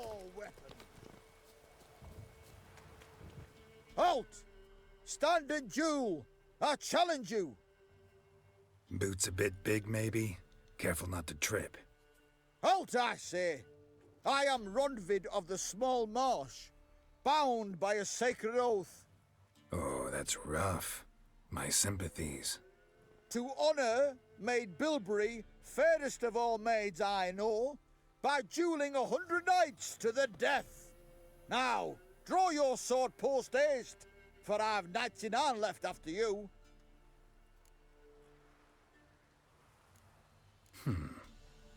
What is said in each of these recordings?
your weapon. Halt! Stand and duel! I challenge you! Boots a bit big, maybe? Careful not to trip. Halt, I say! I am Ronvid of the Small Marsh, bound by a sacred oath. Oh, that's rough. My sympathies. To honour Maid Bilberry, fairest of all maids I know, by duelling 100 knights to the death. Now, draw your sword post haste, for I've knights in hand left after you.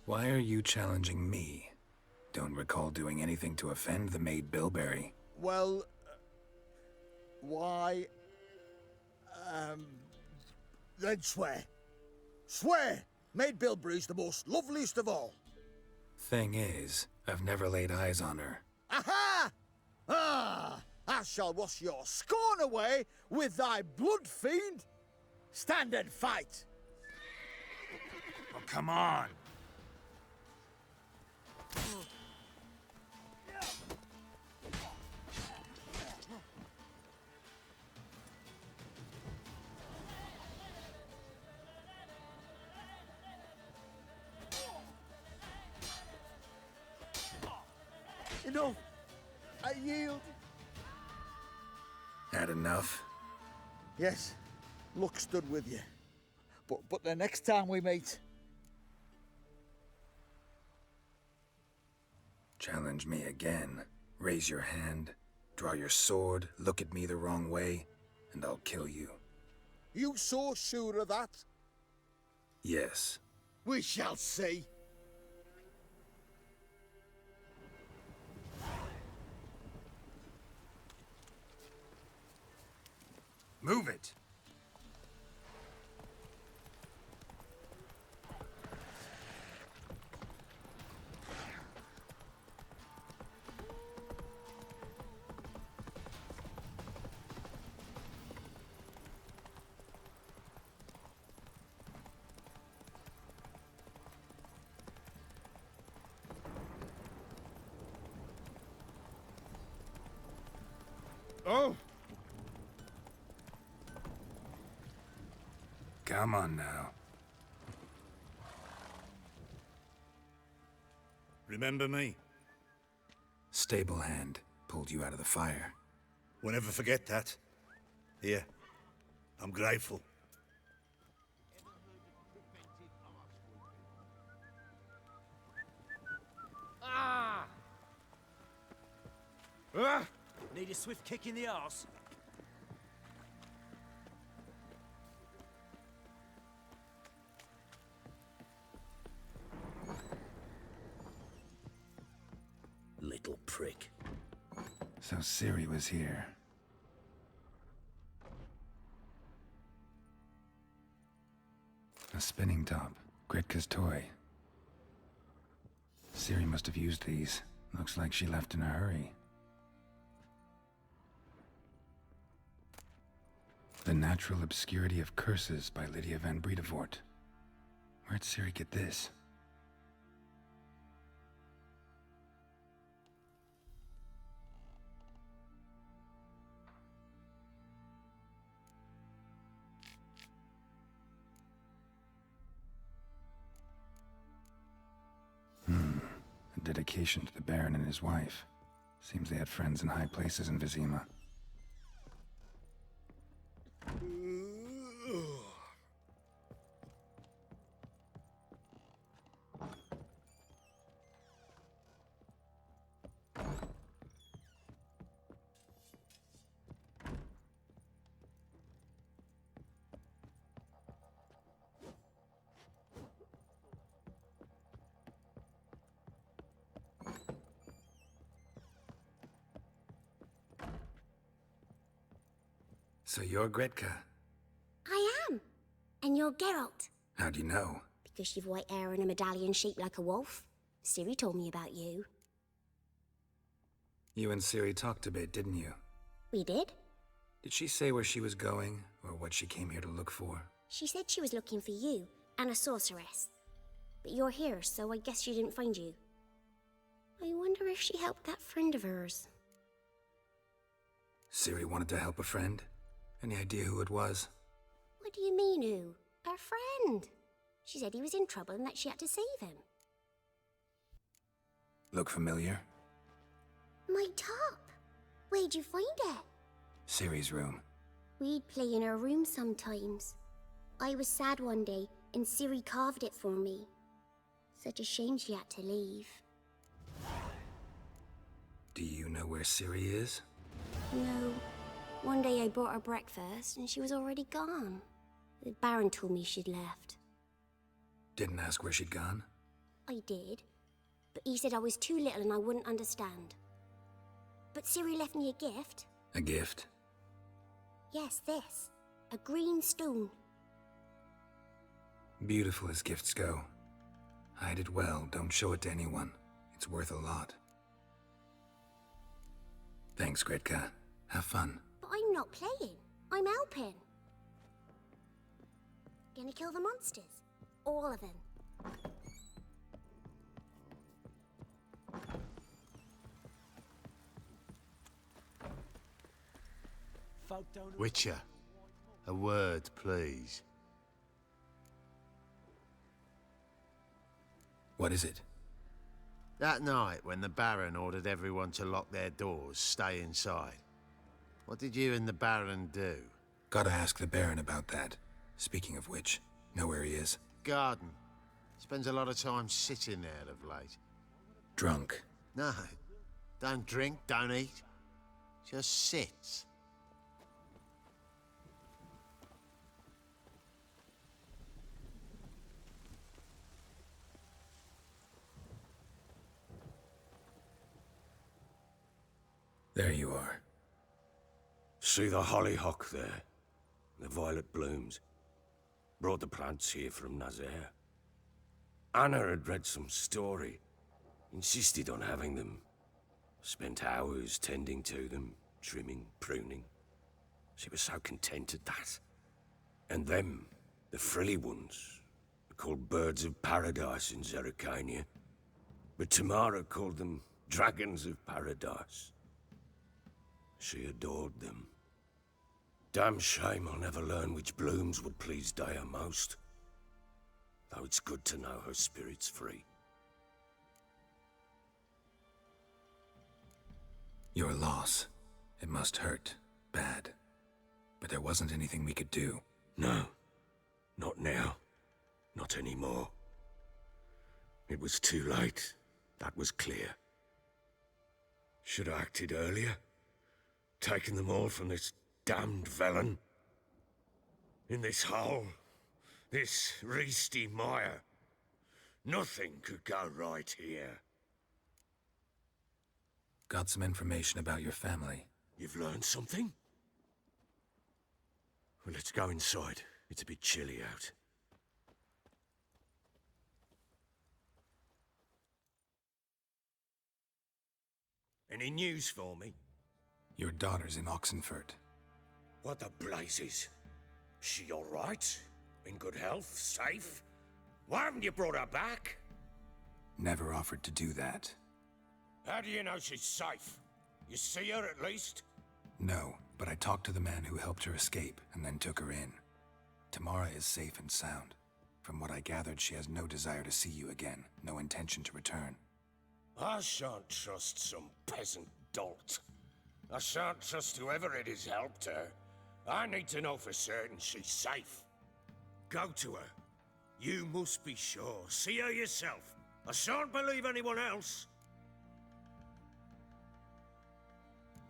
Why are you challenging me? Don't recall doing anything to offend the Maid Bilberry. Well, why... Then swear. Swear! Maid Bilberry's the most loveliest of all. Thing is, I've never laid eyes on her. Aha! Ah! I shall wash your scorn away with thy blood, fiend! Stand and fight! Oh, come on! Enough! I yield. Had enough? Yes, luck stood with you. But the next time we meet... Challenge me again. Raise your hand, draw your sword, look at me the wrong way, and I'll kill you. You so sure of that? Yes. We shall see. Move it! Oh! Come on now. Remember me? Stable hand pulled you out of the fire. We'll never forget that. Here, I'm grateful. Ah! Need a swift kick in the arse. Little prick. So Ciri was here. A spinning top. Gritka's toy. Ciri must have used these. Looks like she left in a hurry. The Natural Obscurity of Curses by Lydia van Bredevoort. Where'd Ciri get this? A dedication to the Baron and his wife. Seems they had friends in high places in Vizima. So you're Gretka? I am. And you're Geralt. How do you know? Because you've white hair and a medallion shaped like a wolf. Ciri told me about you. You and Ciri talked a bit, didn't you? We did? Did she say where she was going, or what she came here to look for? She said she was looking for you, and a sorceress. But you're here, so I guess she didn't find you. I wonder if she helped that friend of hers. Ciri wanted to help a friend? Any idea who it was? What do you mean, who? Her friend. She said he was in trouble and that she had to save him. Look familiar? My top. Where'd you find it? Ciri's room. We'd play in her room sometimes. I was sad one day and Ciri carved it for me. Such a shame she had to leave. Do you know where Ciri is? No. One day I brought her breakfast and she was already gone. The Baron told me she'd left. Didn't ask where she'd gone? I did, but he said I was too little and I wouldn't understand. But Ciri left me a gift. A gift? Yes, this. A green stone. Beautiful as gifts go. Hide it well, don't show it to anyone. It's worth a lot. Thanks, Gretka. Have fun. But I'm not playing. I'm helping. Gonna kill the monsters. All of them. Witcher, a word, please. What is it? That night when the Baron ordered everyone to lock their doors, stay inside. What did you and the Baron do? Gotta ask the Baron about that. Speaking of which, know where he is? Garden. Spends a lot of time sitting there of late. Drunk. No, don't drink, don't eat. Just sits. There you are. See the hollyhock there? The violet blooms. Brought the plants here from Nazaire. Anna had read some story. Insisted on having them. Spent hours tending to them, trimming, pruning. She was so content at that. And them, the frilly ones, are called birds of paradise in Zerrikania. But Tamara called them dragons of paradise. She adored them. Damn shame I'll never learn which blooms would please Dea most. Though it's good to know her spirit's free. Your loss. It must hurt. Bad. But there wasn't anything we could do. No. Not now. Not anymore. It was too late. That was clear. Should have acted earlier. Taken them all from this damned villain. In this hole. This reesty mire. Nothing could go right here. Got some information about your family. You've learned something? Well, let's go inside. It's a bit chilly out. Any news for me? Your daughter's in Oxenfurt. What the blazes? She all right? In good health? Safe? Why haven't you brought her back? Never offered to do that. How do you know she's safe? You see her at least? No, but I talked to the man who helped her escape and then took her in. Tamara is safe and sound. From what I gathered, she has no desire to see you again, no intention to return. I shan't trust some peasant dolt. I shan't trust whoever it is helped her. I need to know for certain she's safe. Go to her. You must be sure. See her yourself. I shan't believe anyone else.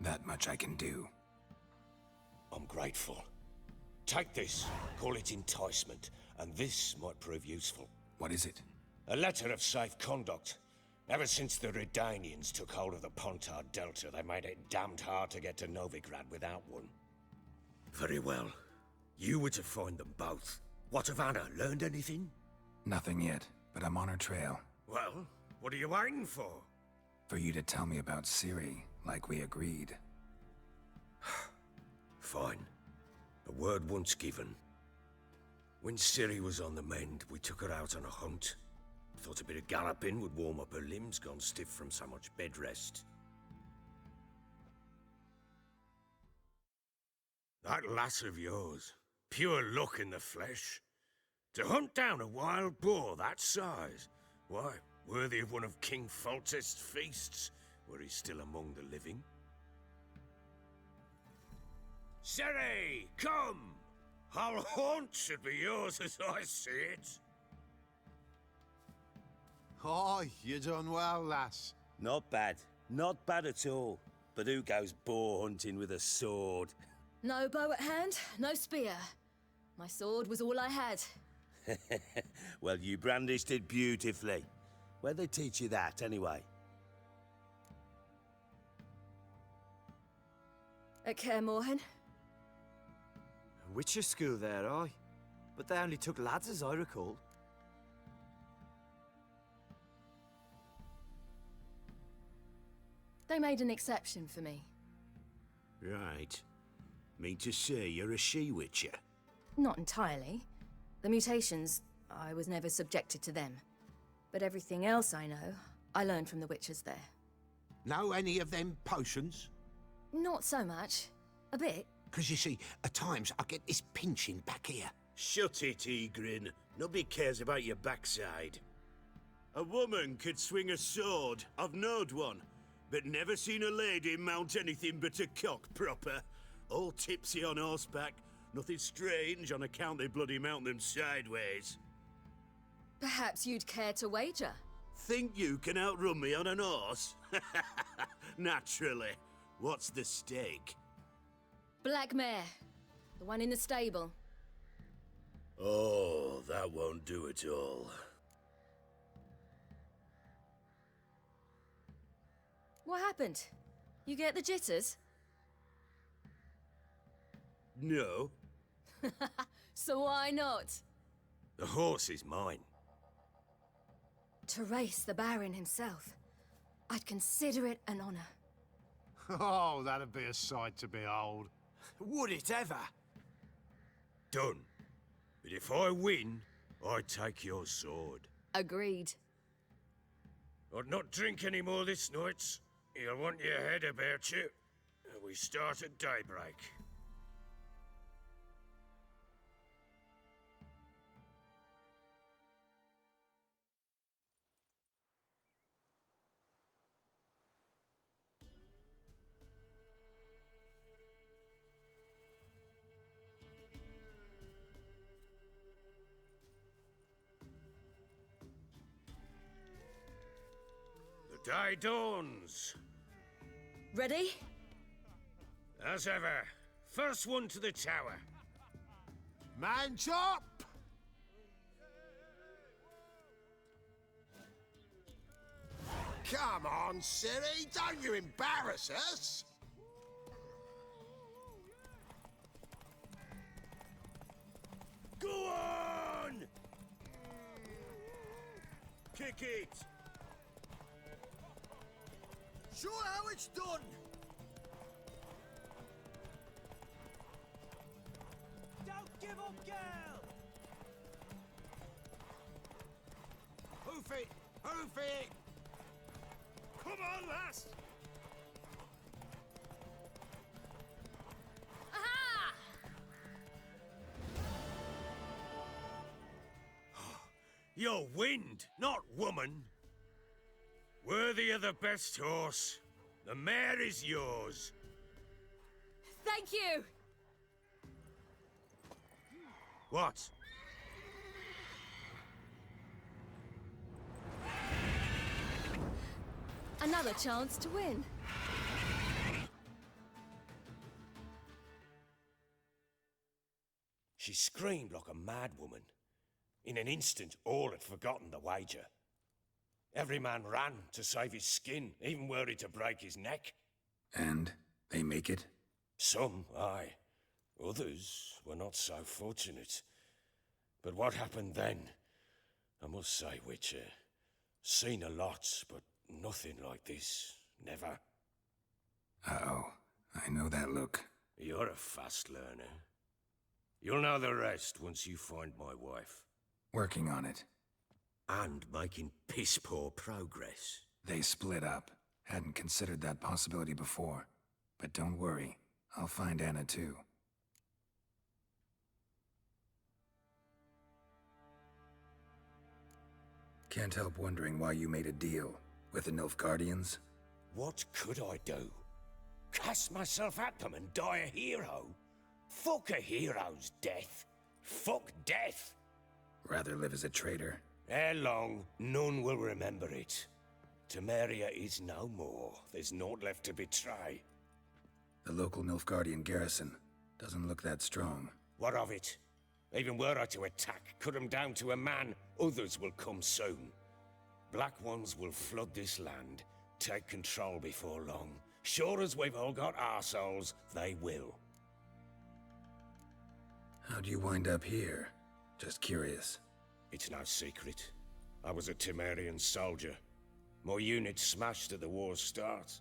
That much I can do. I'm grateful. Take this. Call it enticement. And this might prove useful. What is it? A letter of safe conduct. Ever since the Redanians took hold of the Pontar Delta, they made it damned hard to get to Novigrad without one. Very well. You were to find them both. What of Anna? Learned anything? Nothing yet, but I'm on her trail. Well, what are you waiting for? For you to tell me about Ciri, like we agreed. Fine. A word once given. When Ciri was on the mend, we took her out on a hunt. Thought a bit of galloping would warm up her limbs gone stiff from so much bed rest. That lass of yours, pure luck in the flesh. To hunt down a wild boar that size, why, worthy of one of King Foltest's feasts, were he still among the living. Ciri, come! Our haunt should be yours as I see it. Oh, you done well, lass. Not bad. Not bad at all. But who goes boar hunting with a sword? No bow at hand, no spear. My sword was all I had. Well, you brandished it beautifully. Where'd they teach you that, anyway? At Kaer Morhen. Witcher school there, aye. But they only took lads, as I recall. They made an exception for me. Right. Mean to say you're a she-witcher? Not entirely. The mutations, I was never subjected to them. But everything else I know, I learned from the witches there. Know any of them potions? Not so much. A bit. Because you see, at times I get this pinching back here. Shut it, Egrin. Nobody cares about your backside. A woman could swing a sword. I've knowed one. But never seen a lady mount anything but a cock proper. All tipsy on horseback. Nothing strange on account they bloody mount them sideways. Perhaps you'd care to wager? Think you can outrun me on an horse? Naturally. What's the stake? Black mare. The one in the stable. Oh, that won't do it all. What happened? You get the jitters? No. So why not? The horse is mine. To race the Baron himself. I'd consider it an honor. Oh, that'd be a sight to behold. Would it ever? Done. But if I win, I take your sword. Agreed. I'd not drink any more this night. You'll want your head about you. We start at daybreak. The day dawns. Ready? As ever, first one to the tower. Man chop! Come on, Ciri, don't you embarrass us! Go on! Kick it! Show how it's done! Don't give up, girl! Hoof it! Hoof it! Come on, lass! Aha! You're wind, not woman. Worthy of the best horse. The mare is yours. Thank you! What? Another chance to win. She screamed like a mad woman. In an instant, all had forgotten the wager. Every man ran to save his skin, even were he to break his neck. And they make it? Some, aye. Others were not so fortunate. But what happened then? I must say, Witcher, seen a lot, but nothing like this. Never. Uh-oh. I know that look. You're a fast learner. You'll know the rest once you find my wife. Working on it. and making piss-poor progress. They split up. Hadn't considered that possibility before. But don't worry, I'll find Anna too. Can't help wondering why you made a deal with the Nilfgaardians. What could I do? Cast myself at them and die a hero? Fuck a hero's death. Fuck death. Rather live as a traitor. Ere long, none will remember it. Temeria is no more. There's naught left to betray. The local Nilfgaardian garrison doesn't look that strong. What of it? Even were I to attack, cut them down to a man, others will come soon. Black ones will flood this land, take control before long. Sure as we've all got arseholes, they will. How'd you wind up here? Just curious. It's no secret. I was a Temerian soldier. My unit smashed at the war's start.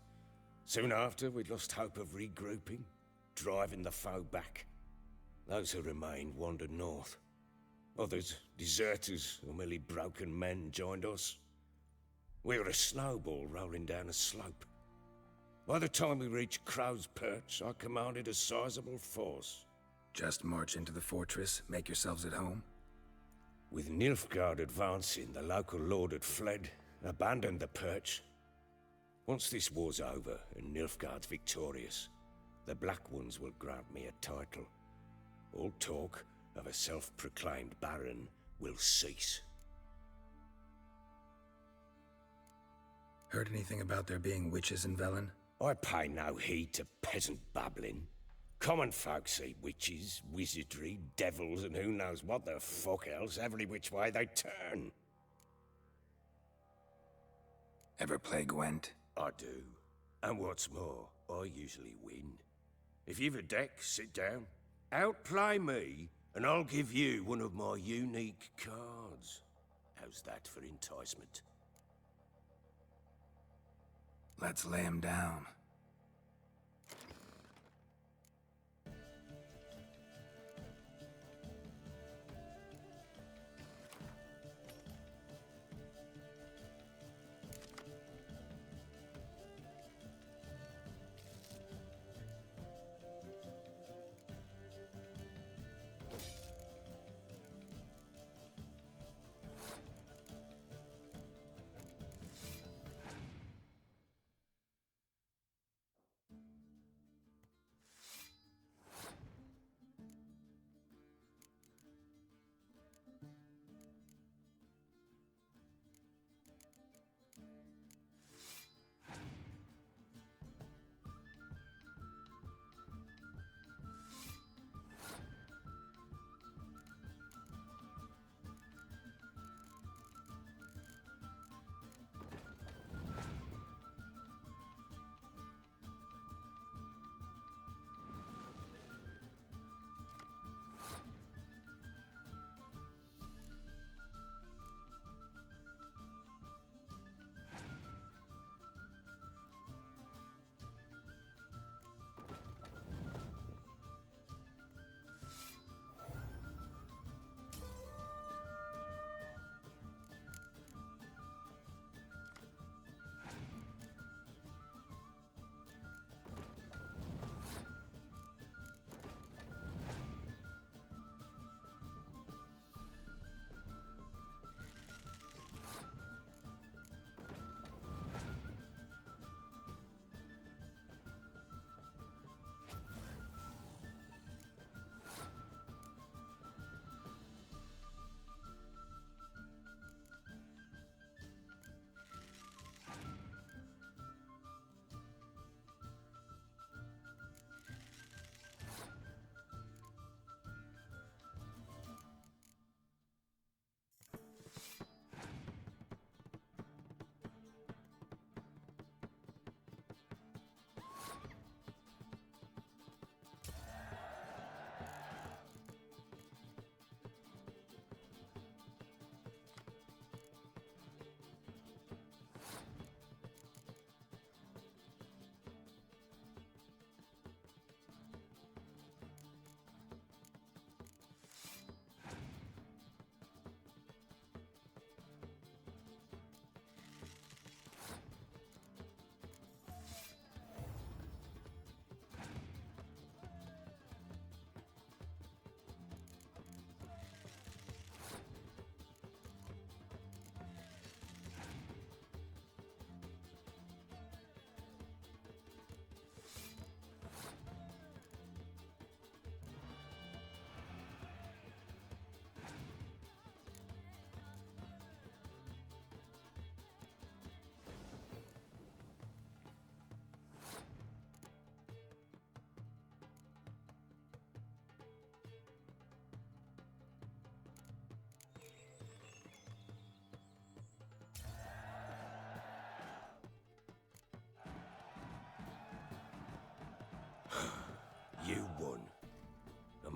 Soon after, we'd lost hope of regrouping, driving the foe back. Those who remained wandered north. Others, deserters or merely broken men, joined us. We were a snowball rolling down a slope. By the time we reached Crow's Perch, I commanded a sizable force. Just march into the fortress, make yourselves at home? With Nilfgaard advancing, the local lord had fled, abandoned the perch. Once this war's over and Nilfgaard's victorious, the Black Ones will grant me a title. All talk of a self-proclaimed baron will cease. Heard anything about there being witches in Velen? I pay no heed to peasant babbling. Common folk see witches, wizardry, devils, and who knows what the fuck else every which way they turn. Ever play Gwent? I do. And what's more, I usually win. If you've a deck, sit down. Outplay me, and I'll give you one of my unique cards. How's that for enticement? Let's lay him down.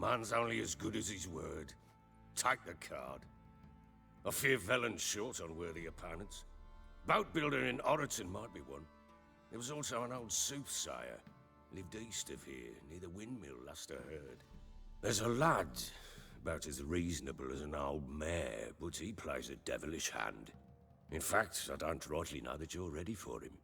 man's only as good as his word. Take the card. I fear Velen's short on worthy opponents. Boat builder in Oroton might be one. There was also an old soothsayer. Lived east of here, near the windmill, last I heard. There's a lad, about as reasonable as an old mare, but he plays a devilish hand. In fact, I don't rightly know that you're ready for him.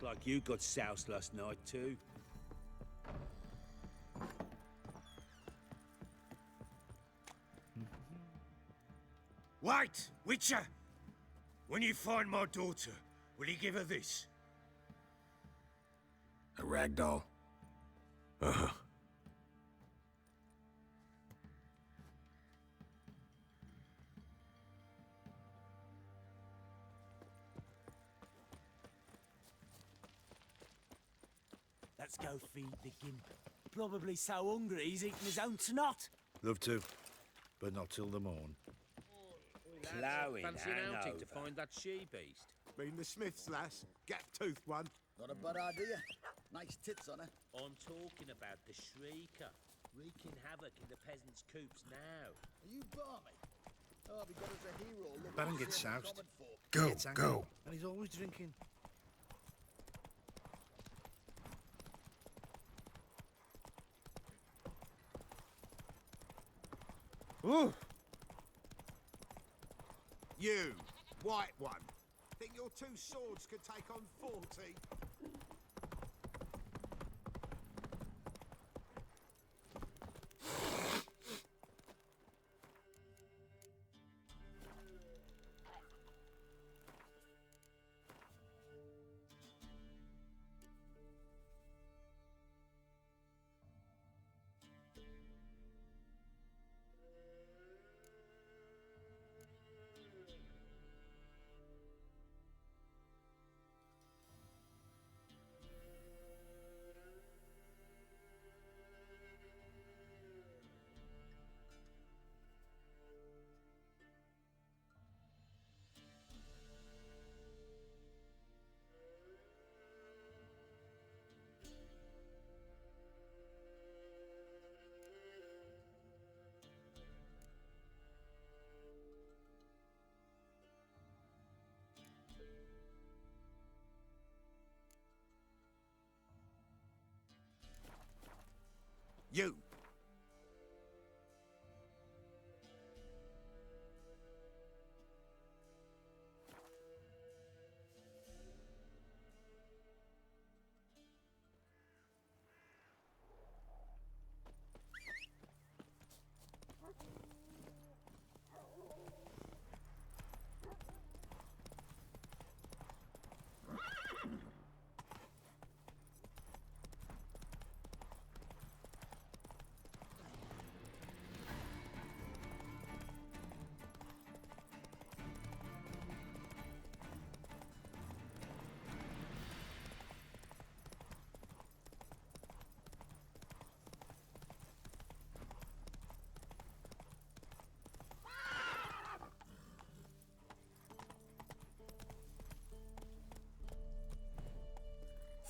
Looked like you got soused last night, too. Wait, Witcher! When you find my daughter, will you give her this? A rag doll. Uh-huh. Let's go feed the gimp. Probably so hungry he's eating his own snot. Love to, but not till the morn. Ploughing Fancy an outing to hangover. find that she-beast. Been the Smiths, lass. Gap-toothed one. Not a bad idea. Nice tits on her. I'm talking about the Shrieker, wreaking havoc in the peasants' coops now. Are you balmy? Oh, we got us a hero. Look, Baron gets soused. Go, Gets angry, go. And he's always drinking. Ooh. You, white one. Think your two swords could take on 40? You.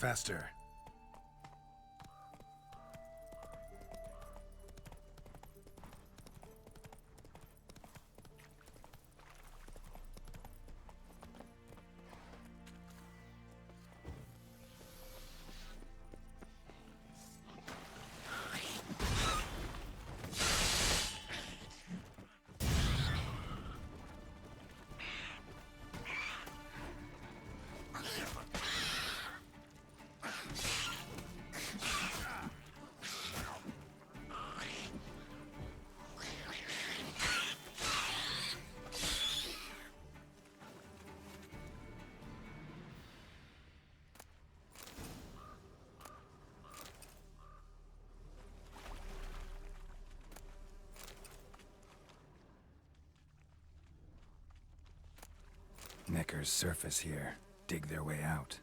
Faster. Knickers surface here, dig their way out.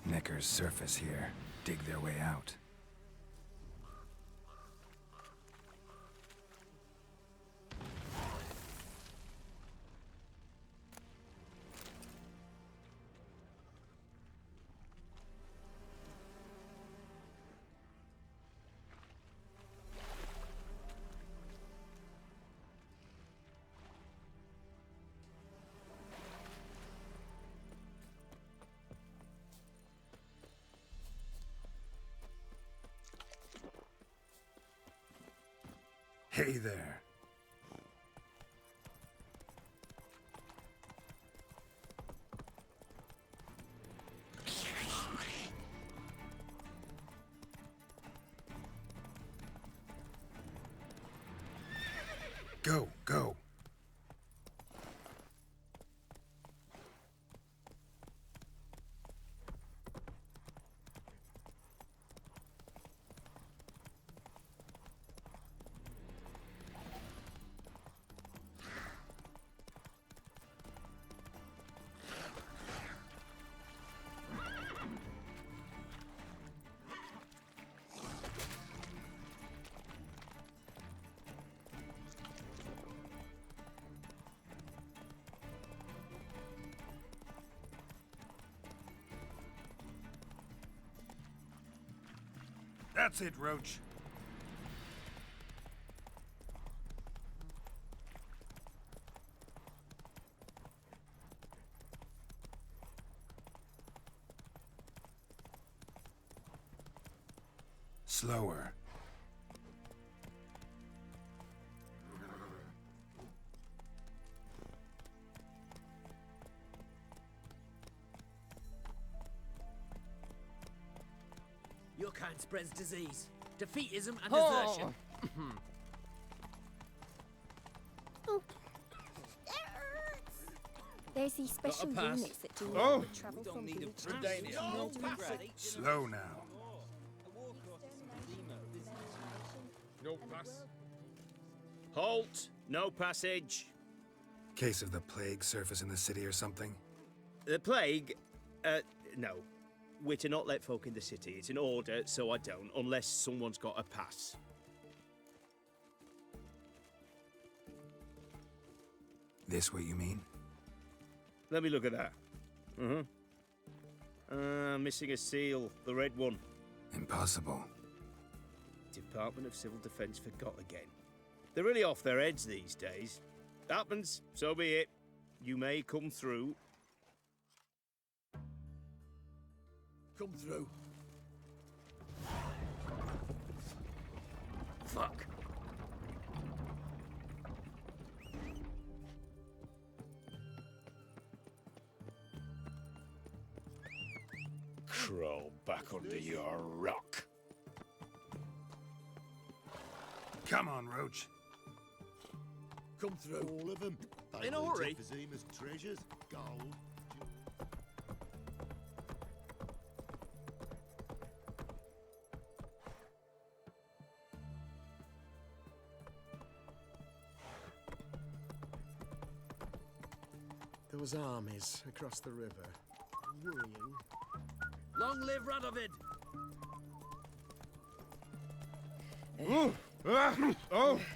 Knickers surface here, dig their way out. Hey there. Go, go. That's it, Roach. Slower. Your kind spreads disease, defeatism, and desertion. There's these special units that do travel from village to village. Slow now. No pass. Halt! No passage. Case of the plague surface in the city or something? The plague? No. We're to not let folk in the city. It's an order, so I don't, unless someone's got a pass. This what you mean? Let me look at that. Missing a seal, the red one. Impossible. Department of Civil Defence forgot again. They're really off their heads these days. Happens, so be it. You may come through. Come through. Fuck. Crawl back under your rock. Come on, Roach. Come through. All of them. In a hurry? Vizima's treasures, gold. There was armies across the river. Worrying. Long live Radovid!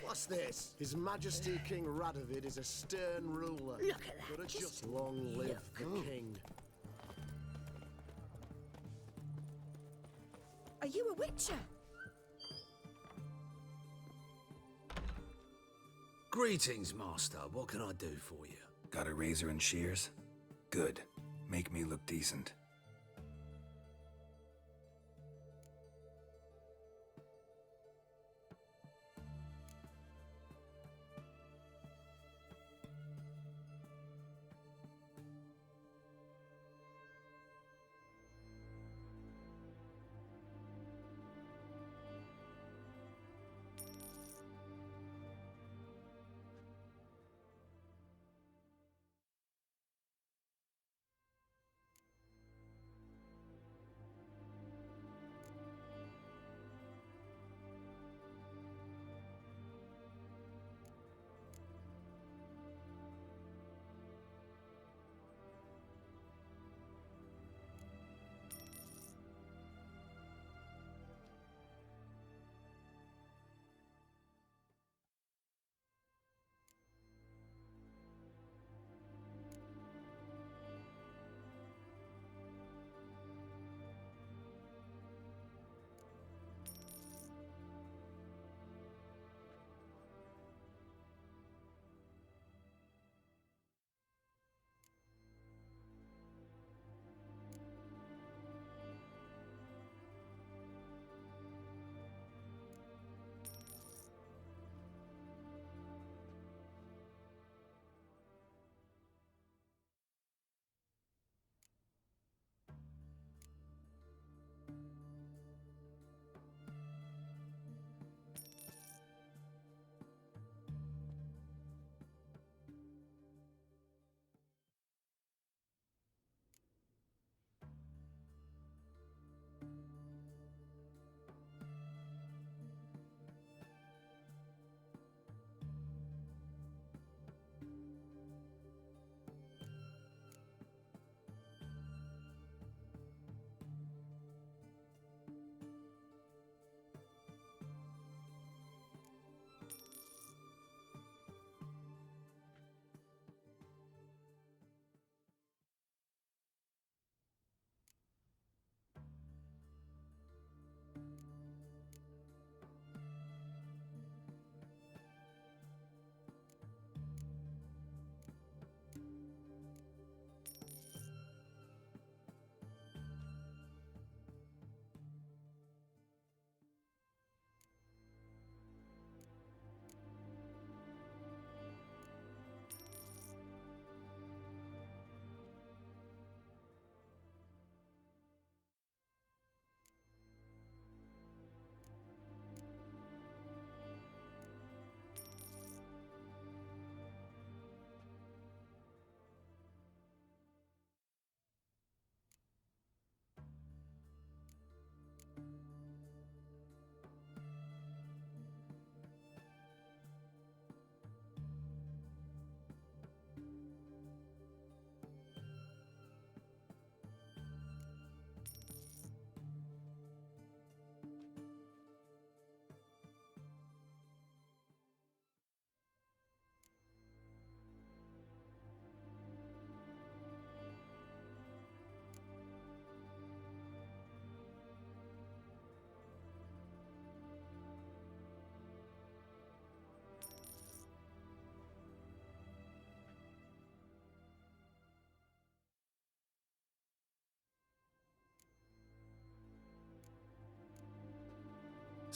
What's this? His Majesty King Radovid is a stern ruler. Look at that. But just long live the king. Are you a witcher? Greetings, Master. What can I do for you? Got a razor and shears? Good. Make me look decent.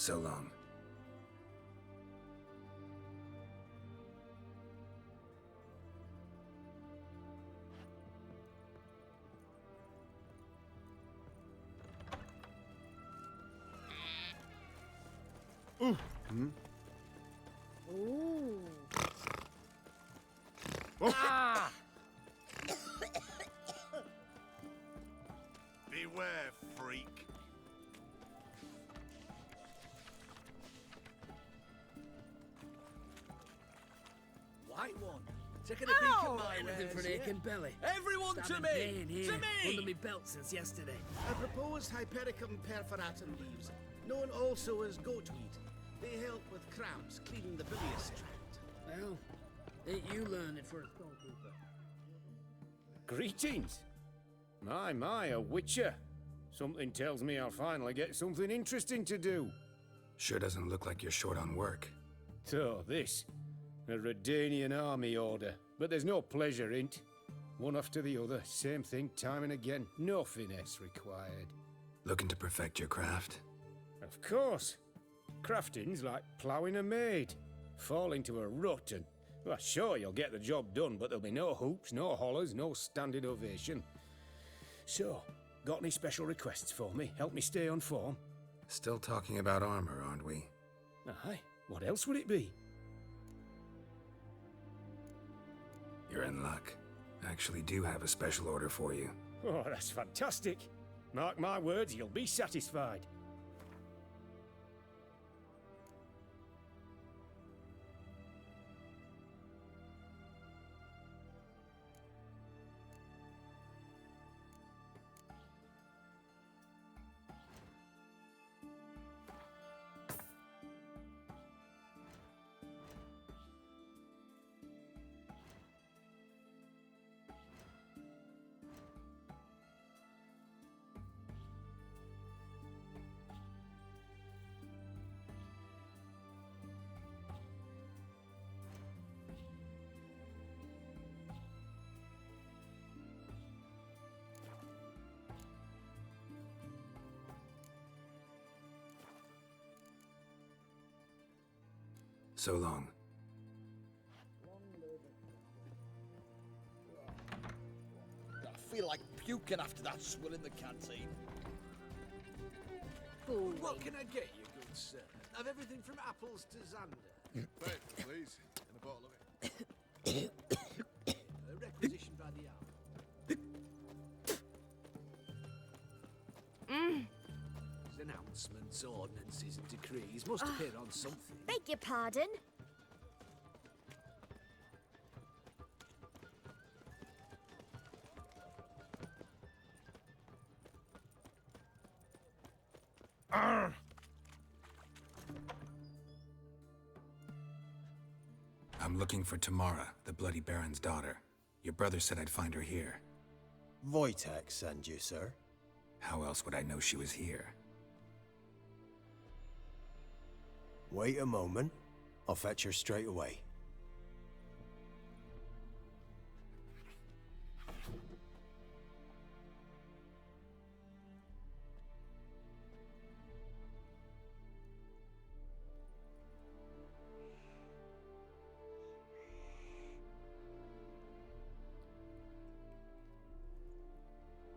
So long. Ooh. Ah! Beware, freak. White one. Taking a peek at my Anything for an wares, aching belly. Everyone to Stabbing me! pain here, To me! under me belt since yesterday. A proposed Hypericum perforatum leaves, known also as goatweed. They help with cramps, cleaning the bilious tract. Well, ain't you learning for a storekeeper? Greetings. My, a witcher. Something tells me I'll finally get something interesting to do. Sure doesn't look like you're short on work. So, this. A Redanian army order. But there's no pleasure in't. One after the other, same thing time and again. No finesse required. Looking to perfect your craft? Of course. Crafting's like ploughing a maid. Fall into a rut and... Well, sure, you'll get the job done, but there'll be no hoops, no hollers, no standing ovation. So, got any special requests for me? Help me stay on form? Still talking about armor, aren't we? Aye. What else would it be? You're in luck. I actually do have a special order for you. Oh, that's fantastic. Mark my words, you'll be satisfied. So long. I feel like puking after that swill in the canteen. What can I get you, good sir? Of everything from apples to Xander. Wait, please. And a bottle of it. A requisition by the hour. His announcements, ordinances, and decrees must appear on something. Beg your pardon? I'm looking for Tamara, the Bloody Baron's daughter. Your brother said I'd find her here. Wojtek send you, sir. How else would I know she was here? Wait a moment. I'll fetch her straight away.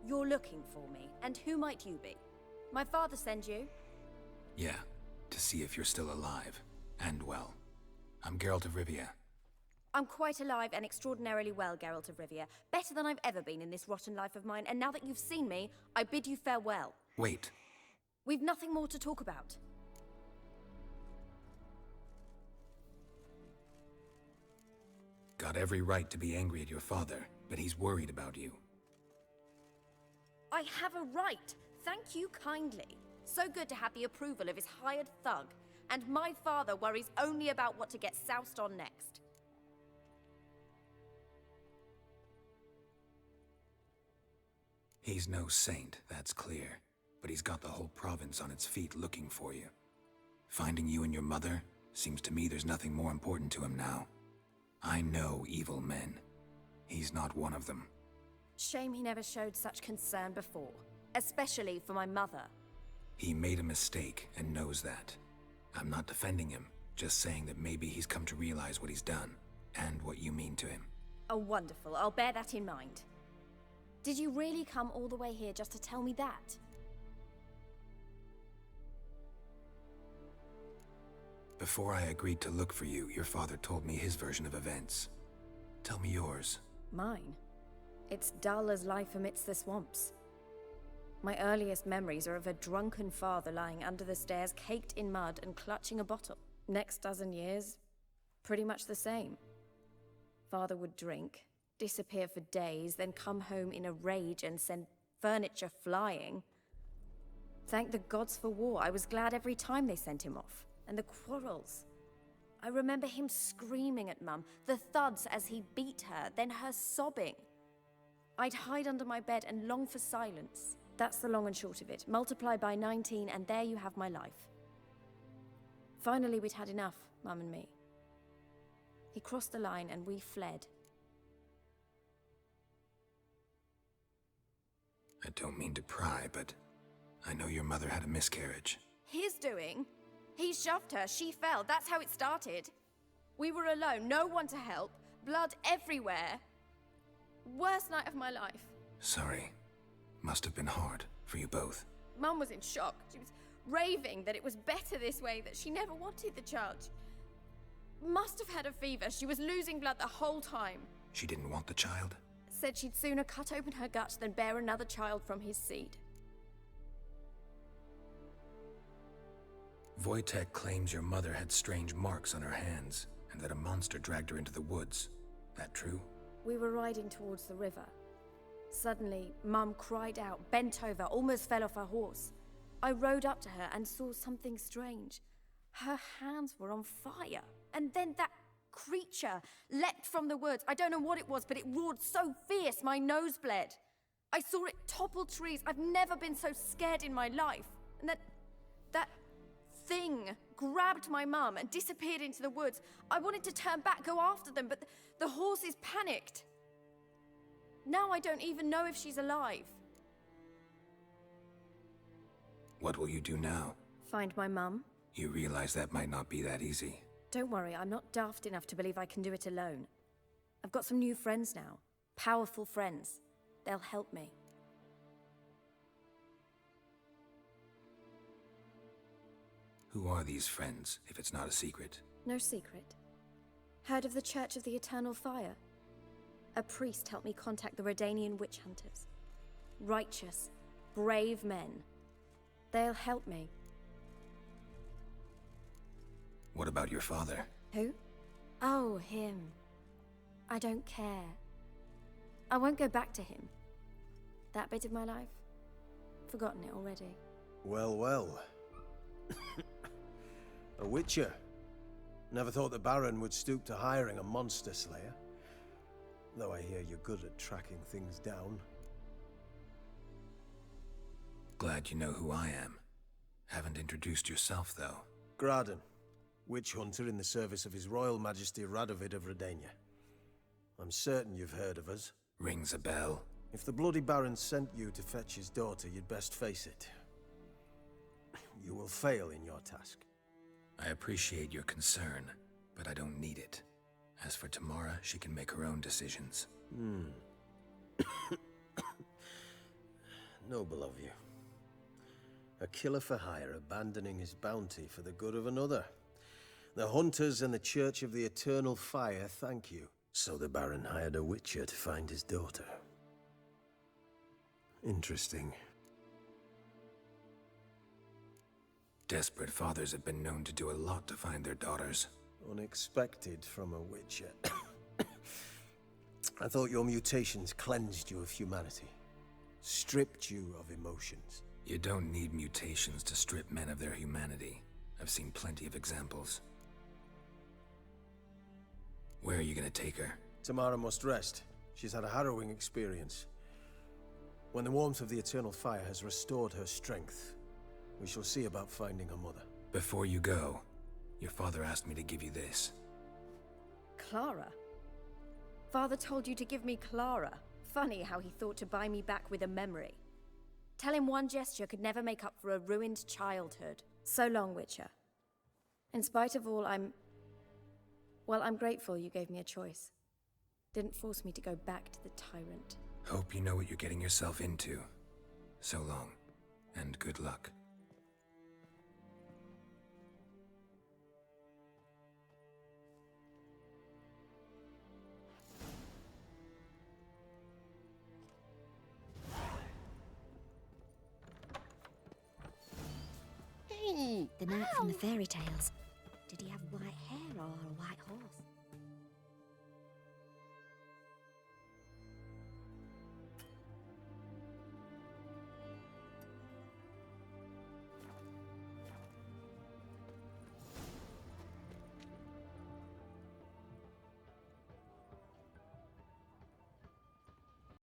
You're looking for me, and who might you be? My father send you? Yeah, to see if you're still alive. And well. I'm Geralt of Rivia. I'm quite alive and extraordinarily well, Geralt of Rivia. Better than I've ever been in this rotten life of mine, and now that you've seen me, I bid you farewell. Wait. We've nothing more to talk about. Got every right to be angry at your father, but he's worried about you. I have a right. Thank you kindly. So good to have the approval of his hired thug. And my father worries only about what to get soused on next. He's no saint, that's clear. But he's got the whole province on its feet looking for you. Finding you and your mother, seems to me there's nothing more important to him now. I know evil men. He's not one of them. Shame he never showed such concern before. Especially for my mother. He made a mistake and knows that. I'm not defending him, just saying that maybe he's come to realize what he's done, and what you mean to him. Oh, wonderful. I'll bear that in mind. Did you really come all the way here just to tell me that? Before I agreed to look for you, your father told me his version of events. Tell me yours. Mine? It's dull as life amidst the swamps. My earliest memories are of a drunken father lying under the stairs, caked in mud and clutching a bottle. Next dozen years, pretty much the same. Father would drink, disappear for days, then come home in a rage and send furniture flying. Thank the gods for war. I was glad every time they sent him off. And the quarrels. I remember him screaming at Mum, the thuds as he beat her, then her sobbing. I'd hide under my bed and long for silence. That's the long and short of it. Multiply by 19 and there you have my life. Finally, we'd had enough, Mum and me. He crossed the line and we fled. I don't mean to pry, but I know your mother had a miscarriage. His doing? He shoved her, she fell, that's how it started. We were alone, no one to help, blood everywhere. Worst night of my life. Sorry. Must have been hard for you both. Mum was in shock. She was raving that it was better this way, that she never wanted the child. Must have had a fever. She was losing blood the whole time. She didn't want the child? Said she'd sooner cut open her guts than bear another child from his seed. Wojtek claims your mother had strange marks on her hands, and that a monster dragged her into the woods. That true? We were riding towards the river. Suddenly, Mum cried out, bent over, almost fell off her horse. I rode up to her and saw something strange. Her hands were on fire. And then that creature leapt from the woods. I don't know what it was, but it roared so fierce my nose bled. I saw it topple trees. I've never been so scared in my life. And that thing grabbed my mum and disappeared into the woods. I wanted to turn back, go after them, but the horses panicked. Now I don't even know if she's alive. What will you do now? Find my mum. You realize that might not be that easy. Don't worry, I'm not daft enough to believe I can do it alone. I've got some new friends now. Powerful friends. They'll help me. Who are these friends, if it's not a secret? No secret. Heard of the Church of the Eternal Fire? A priest helped me contact the Redanian witch hunters. Righteous, brave men. They'll help me. What about your father? Who? Oh, him. I don't care. I won't go back to him. That bit of my life? Forgotten it already. Well, well. A witcher. Never thought the Baron would stoop to hiring a monster slayer. Though I hear you're good at tracking things down. Glad you know who I am. Haven't introduced yourself, though. Graden, witch hunter in the service of His Royal Majesty Radovid of Redania. I'm certain you've heard of us. Rings a bell. If the Bloody Baron sent you to fetch his daughter, you'd best face it. You will fail in your task. I appreciate your concern, but I don't need it. As for Tamara, she can make her own decisions. Noble of you. A killer for hire abandoning his bounty for the good of another. The hunters and the Church of the Eternal Fire thank you. So the Baron hired a witcher to find his daughter. Interesting. Desperate fathers have been known to do a lot to find their daughters. Unexpected from a witcher. I thought your mutations cleansed you of humanity. Stripped you of emotions. You don't need mutations to strip men of their humanity. I've seen plenty of examples. Where are you gonna take her? Tamara must rest. She's had a harrowing experience. When the warmth of the Eternal Fire has restored her strength, we shall see about finding her mother. Before you go, your father asked me to give you this. Clara? Father told you to give me Clara. Funny how he thought to buy me back with a memory. Tell him one gesture could never make up for a ruined childhood. So long, Witcher. In spite of all, I'm grateful you gave me a choice. Didn't force me to go back to the tyrant. Hope you know what you're getting yourself into. So long, and good luck. The knight from the fairy tales. Did he have white hair or a white horse?